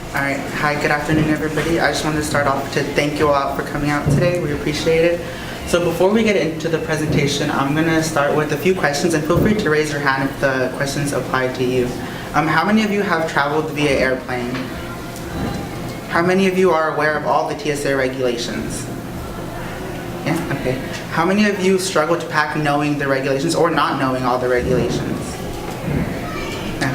All right. Hi, good afternoon, everybody. I just wanted to start off to thank you all for coming out today. We appreciate it. So before we get into the presentation, I'm going to start with a few questions, and feel free to raise your hand if the questions apply to you. How many of you have traveled via airplane? How many of you are aware of all the TSA regulations? Yeah, okay. How many of you struggle to pack knowing the regulations or not knowing all the regulations? Okay.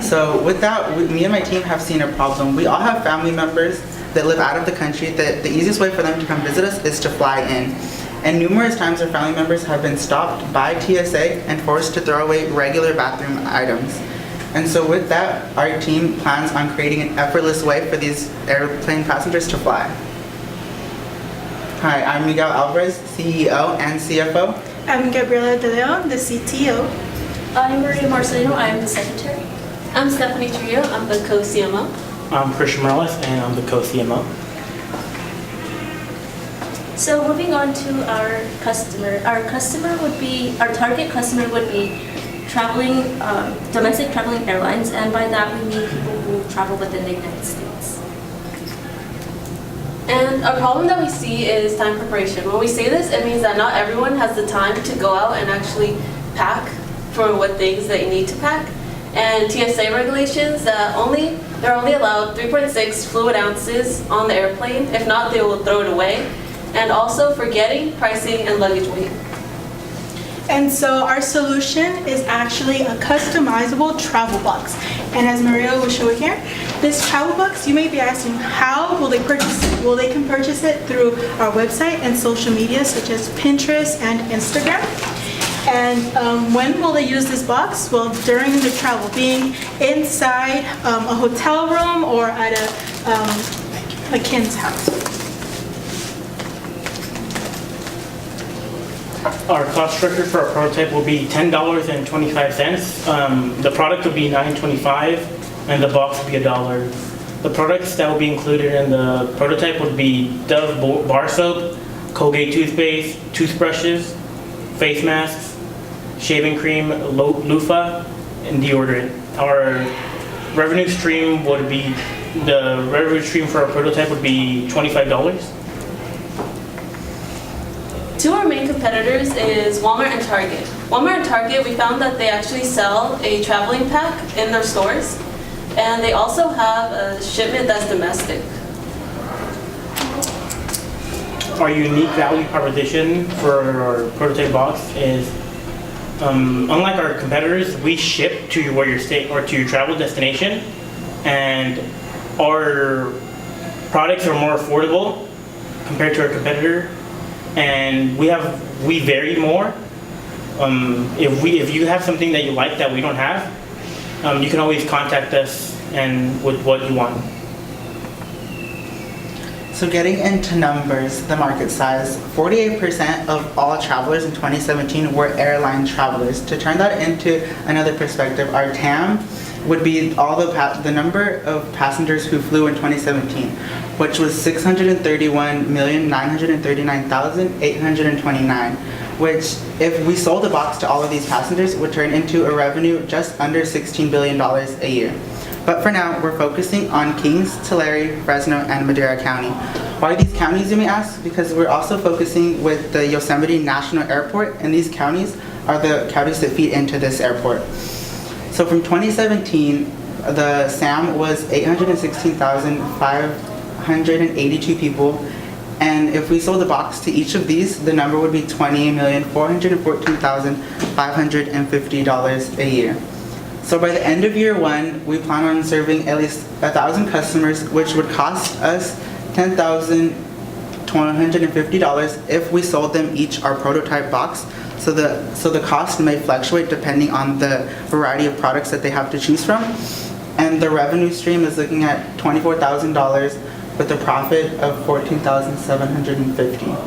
So with that, me and my team have seen a problem. We all have family members that live out of the country that the easiest way for them to come visit us is to fly in. And numerous times our family members have been stopped by TSA and forced to throw away regular bathroom items. And so with that, our team plans on creating an effortless way for these airplane passengers to fly. Hi, I'm Miguel Alvarez, CEO and CFO. I'm Gabriela De Leon, the CTO. I'm Maria Marcelino, I'm the Secretary. I'm Stephanie Trio, I'm the co-CMO. I'm Christian Morales, and I'm the co-CMO. So moving on to our target customer would be traveling, domestic traveling airlines, and by that we mean people who travel within the United States. And a problem that we see is time preparation. When we say this, it means that not everyone has the time to go out and actually pack for what things that you need to pack. And TSA regulations that they're only allowed 3.6 fluid ounces on the airplane. If not, they will throw it away. And also forgetting, pricing, and luggage weight. And so our solution is actually a customizable travel box. And as Maria will show here, this travel box, you may be asking, how will they purchase it? Well, they can purchase it through our website and social media such as Pinterest and Instagram. And when will they use this box? Well, during the travel, being inside a hotel room or at a kid's house. Our cost structure for our prototype will be $10.25. The product will be $9.25, and the box will be $1. The products that will be included in the prototype would be Dove bar soap, Colgate toothpaste, toothbrushes, face masks, shaving cream, loofah, and deodorant. Our revenue stream for our prototype would be $25. Two of our main competitors is Walmart and Target. Walmart and Target, we found that they actually sell a traveling pack in their stores, and they also have a shipment that's domestic. Our unique value proposition for our prototype box is, unlike our competitors, we ship to where your state or to your travel destination, and our products are more affordable compared to our competitor. And we vary more. If you have something that you like that we don't have, you can always contact us and with what you want. So getting into numbers, the market size, 48% of all travelers in 2017 were airline travelers. To turn that into another perspective, our TAM would be all the number of passengers who flew in 2017, which was 631,939,829, which, if we sold a box to all of these passengers, would turn into a revenue just under $16 billion a year. But for now, we're focusing on Kings, Tulare, Fresno, and Madera County. Why these counties, you may ask? Because we're also focusing with the Yosemite National Airport, and these counties are the counties that feed into this airport. So from 2017, the SAM was 816,582 people, and if we sold a box to each of these, the number would be $20,414,550 a year. So by the end of year one, we plan on serving at least 1,000 customers, which would cost us $10,250 if we sold them each our prototype box. So the cost may fluctuate depending on the variety of products that they have to choose from. And the revenue stream is looking at $24,000 with a profit of $14,750.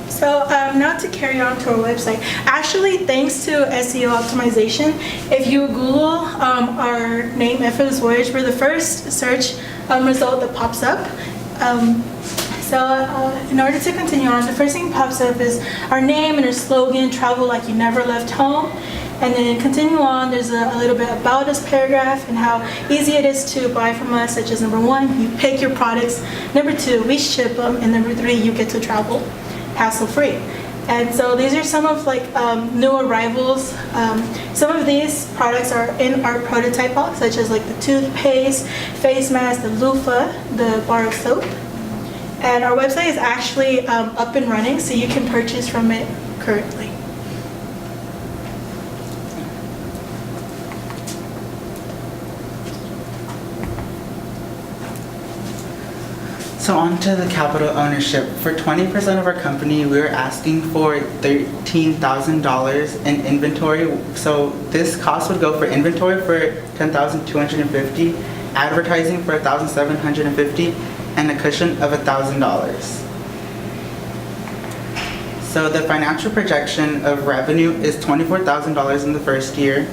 So now to carry on to our website. Actually, thanks to SEO optimization, if you Google our name, Effortless Voyage, we're the first search result that pops up. In order to continue on, the first thing that pops up is our name and our slogan, travel like you never left home. And then continue on, there's a little bit about us paragraph and how easy it is to buy from us, such as number 1, you pick your products. Number 2, we ship them. And number 3, you get to travel hassle-free. And so these are some of like new arrivals. Some of these products are in our prototype box, such as like the toothpaste, face mask, the loofah, the bar of soap. And our website is actually up and running, so you can purchase from it currently. So on to the capital ownership. For 20% of our company, we are asking for $13,000 in inventory. So this cost would go for inventory for $10,250, advertising for $1,750, and a cushion of $1,000. So the financial projection of revenue is $24,000 in the first year,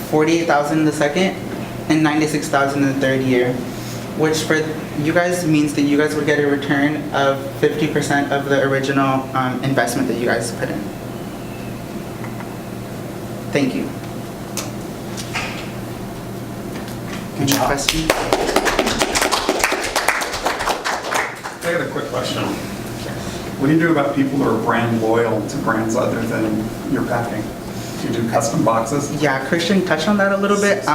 $48,000 in the second, and $96,000 in the third year, which for you guys means that you guys would get a return of 50% of the original investment that you guys put in. Thank you. Any questions? I got a quick question. What do you do about people who are brand loyal to brands other than your packing? Do you do custom boxes? Yeah, Christian touched on that a little bit.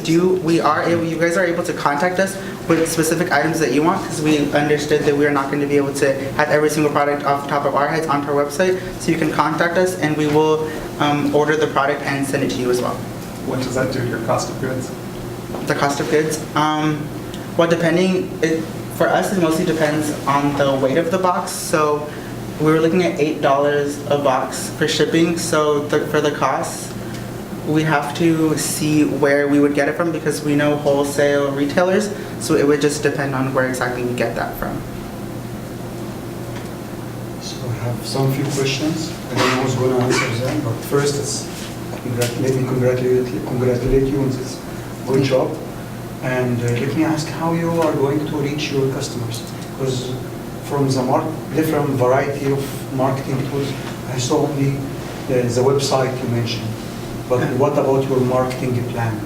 You guys are able to contact us with specific items that you want, because we understood that we are not going to be able to have every single product off the top of our heads onto our website. So you can contact us and we will order the product and send it to you as well. What does that do to your cost of goods? The cost of goods? Well, for us, it mostly depends on the weight of the box. So we were looking at $8 a box for shipping. So for the cost, we have to see where we would get it from, because we know wholesale retailers. So it would just depend on where exactly we get that from. So I have some few questions. I don't know who's going to answer them, but first, let me congratulate you on this good job. And let me ask how you are going to reach your customers. Because from the different variety of marketing tools, I saw only the website you mentioned. But what about your marketing plan?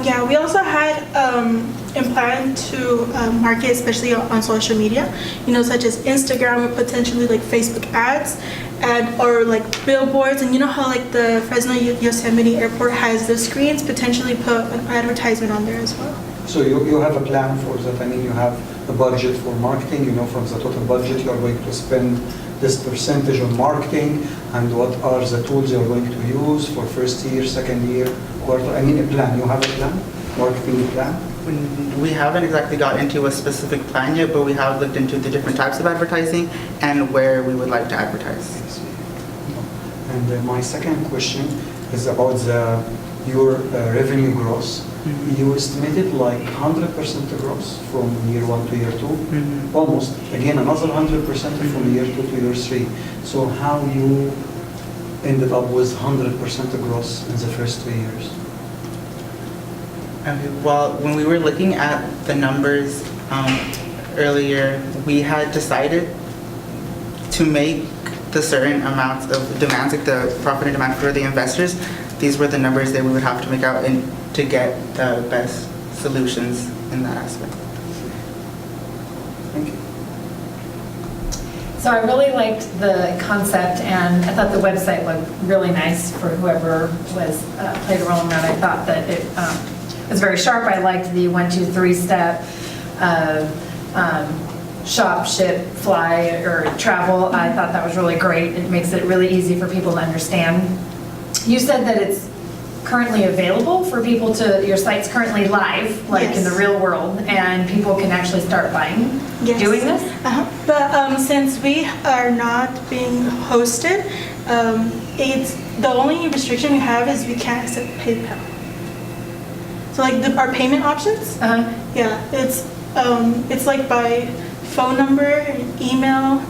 Yeah, we also had in plan to market, especially on social media, such as Instagram or potentially like Facebook ads, or like billboards. And you know how like the Fresno Yosemite Airport has the screens, potentially put an advertisement on there as well. So you have a plan for that? I mean, you have a budget for marketing, from the total budget you are going to spend this percentage on marketing, and what are the tools you're going to use for first year, second year, quarter? I mean, a plan. You have a plan, marketing plan? We haven't exactly got into a specific plan yet, but we have looked into the different types of advertising and where we would like to advertise. And my second question is about your revenue growth. You estimated like 100% growth from year 1 to year 2, almost. Again, another 100% from year 2 to year 3. So how you ended up with 100% growth in the first 2 years? Okay, well, when we were looking at the numbers earlier, we had decided to make the certain amounts of demands, like the profit and demand for the investors. These were the numbers that we would have to make out to get the best solutions in that aspect. Thank you. So I really liked the concept, and I thought the website looked really nice for whoever played a role in that. I thought that it was very sharp. I liked the 1, 2, 3 step shop, ship, fly, or travel. I thought that was really great. It makes it really easy for people to understand. You said that it's currently available for people your site's currently live, like Yes. in the real world, and people can actually start buying, Yes. doing this? But since we are not being hosted, it's the only restriction we have is we can't accept PayPal. So like our payment options, yeah, it's like by phone number and email.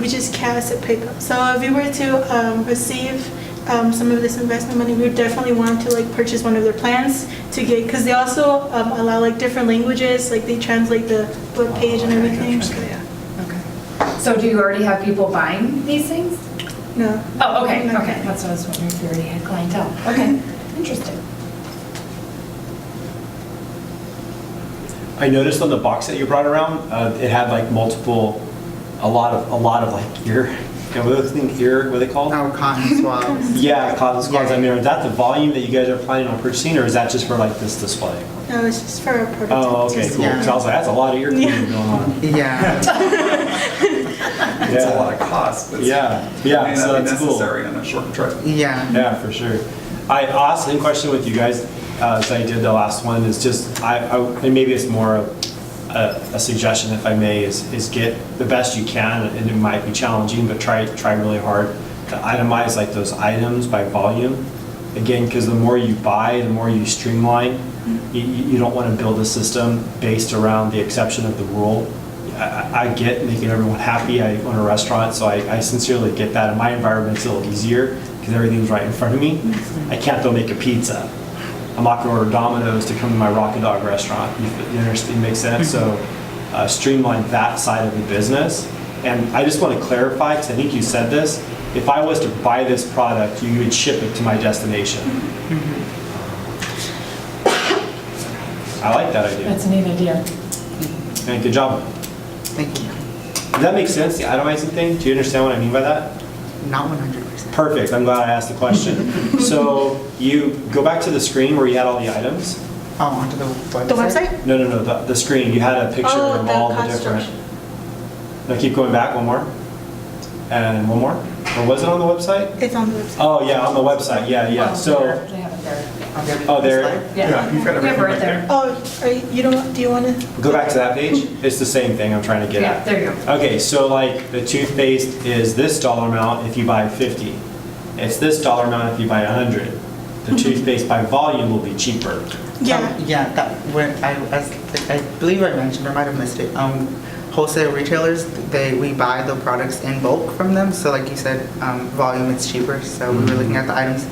We just can't accept PayPal. So if we were to receive some of this investment money, we would definitely want to like purchase one of their plans to get, because they also allow like different languages, like they translate the web page and everything. So, yeah. Okay. So do you already have people buying these things? No. Oh, okay, No. okay. That's what I was wondering if you already had clientele. Okay, interesting. I noticed on the box that you brought around, it had like multiple, a lot of like ear, what are those things, what are they called? Oh, cotton swabs. Yeah, cotton squads. Yeah. I mean, is that the volume that you guys are planning on purchasing, or is that just for like this display? No, it's just for a prototype. Oh, okay, cool. Yeah. So I was like, that's a lot of ear cleaning going on. Yeah. It's a lot of cost, but Yeah, it yeah, may so not be that's cool. necessary on a short trip. Yeah. Yeah, for sure. I asked the same question with you guys as I did the last one. Is just and maybe it's more of a suggestion, if I may, is get the best you can, and it might be challenging, but try really hard to itemize like those items by volume. Again, because the more you buy, the more you streamline. You don't want to build a system based around the exception of the rule. I get making everyone happy. I own a restaurant, so I sincerely get that. And my environment's a little easier because everything's right in front of me. I can't though make a pizza. I'm not going to order Domino's to come to my Rock and Dog restaurant. You understand? Makes sense. So streamline that side of the business. And I just want to clarify, because I think you said this. If I was to buy this product, you would ship it to my destination. I like that idea. That's a neat idea. And good job. Thank you. Does that make sense, the itemizing thing? Do you understand what I mean by that? Not 100%. Perfect, I'm glad I asked the question. So you go back to the screen where you had all the items. Oh, onto the website? The website? No, the screen. You had a picture Oh, of the all the cost different. structure. Now keep going back, one more. And one more. Or was it on the website? It's on the website. Oh, yeah, on the website, yeah. Well, So, they have it there. oh, there, Yeah, you've got We have everything it right right there. Oh, do you want to? go back to that page. It's the same thing I'm trying to get Yeah, at. there you go. Okay, so like the toothpaste is this dollar amount if you buy 50. It's this dollar amount if you buy 100. The toothpaste by volume will be cheaper. Yeah. Yeah, that when I believe I mentioned, or I might have missed it. Wholesale retailers, we buy the products in bulk from them. So like you said, volume it's cheaper. So we were looking at the items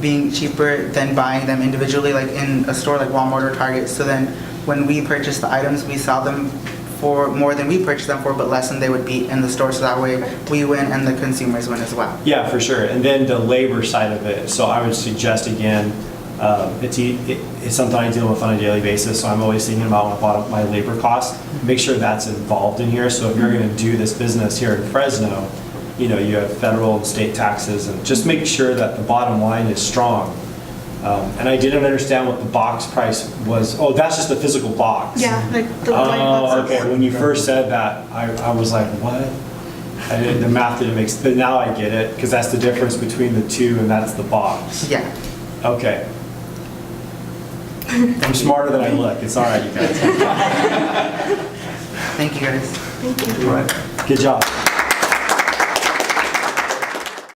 being cheaper than buying them individually, like in a store like Walmart or Target. So then when we purchase the items, we sell them for more than we purchased them for, but less than they would be in the store. So that way we win and the consumers win as well. Yeah, for sure. And then the labor side of it. So I would suggest again, it's something I deal with on a daily basis. So I'm always thinking about my labor costs. Make sure that's involved in here. So if you're going to do this business here in Fresno, you have federal and state taxes, and just make sure that the bottom line is strong. And I didn't understand what the box price was. Oh, that's just the physical box. Yeah, like the white Oh, boxes. okay. When you first said that, I was like, what? The math didn't make sense, but now I get it, because that's the difference between the two, and that's the box. Yeah. Okay. I'm smarter than I look. It's all right, you guys. Thank you guys. Thank you. Right. Good job.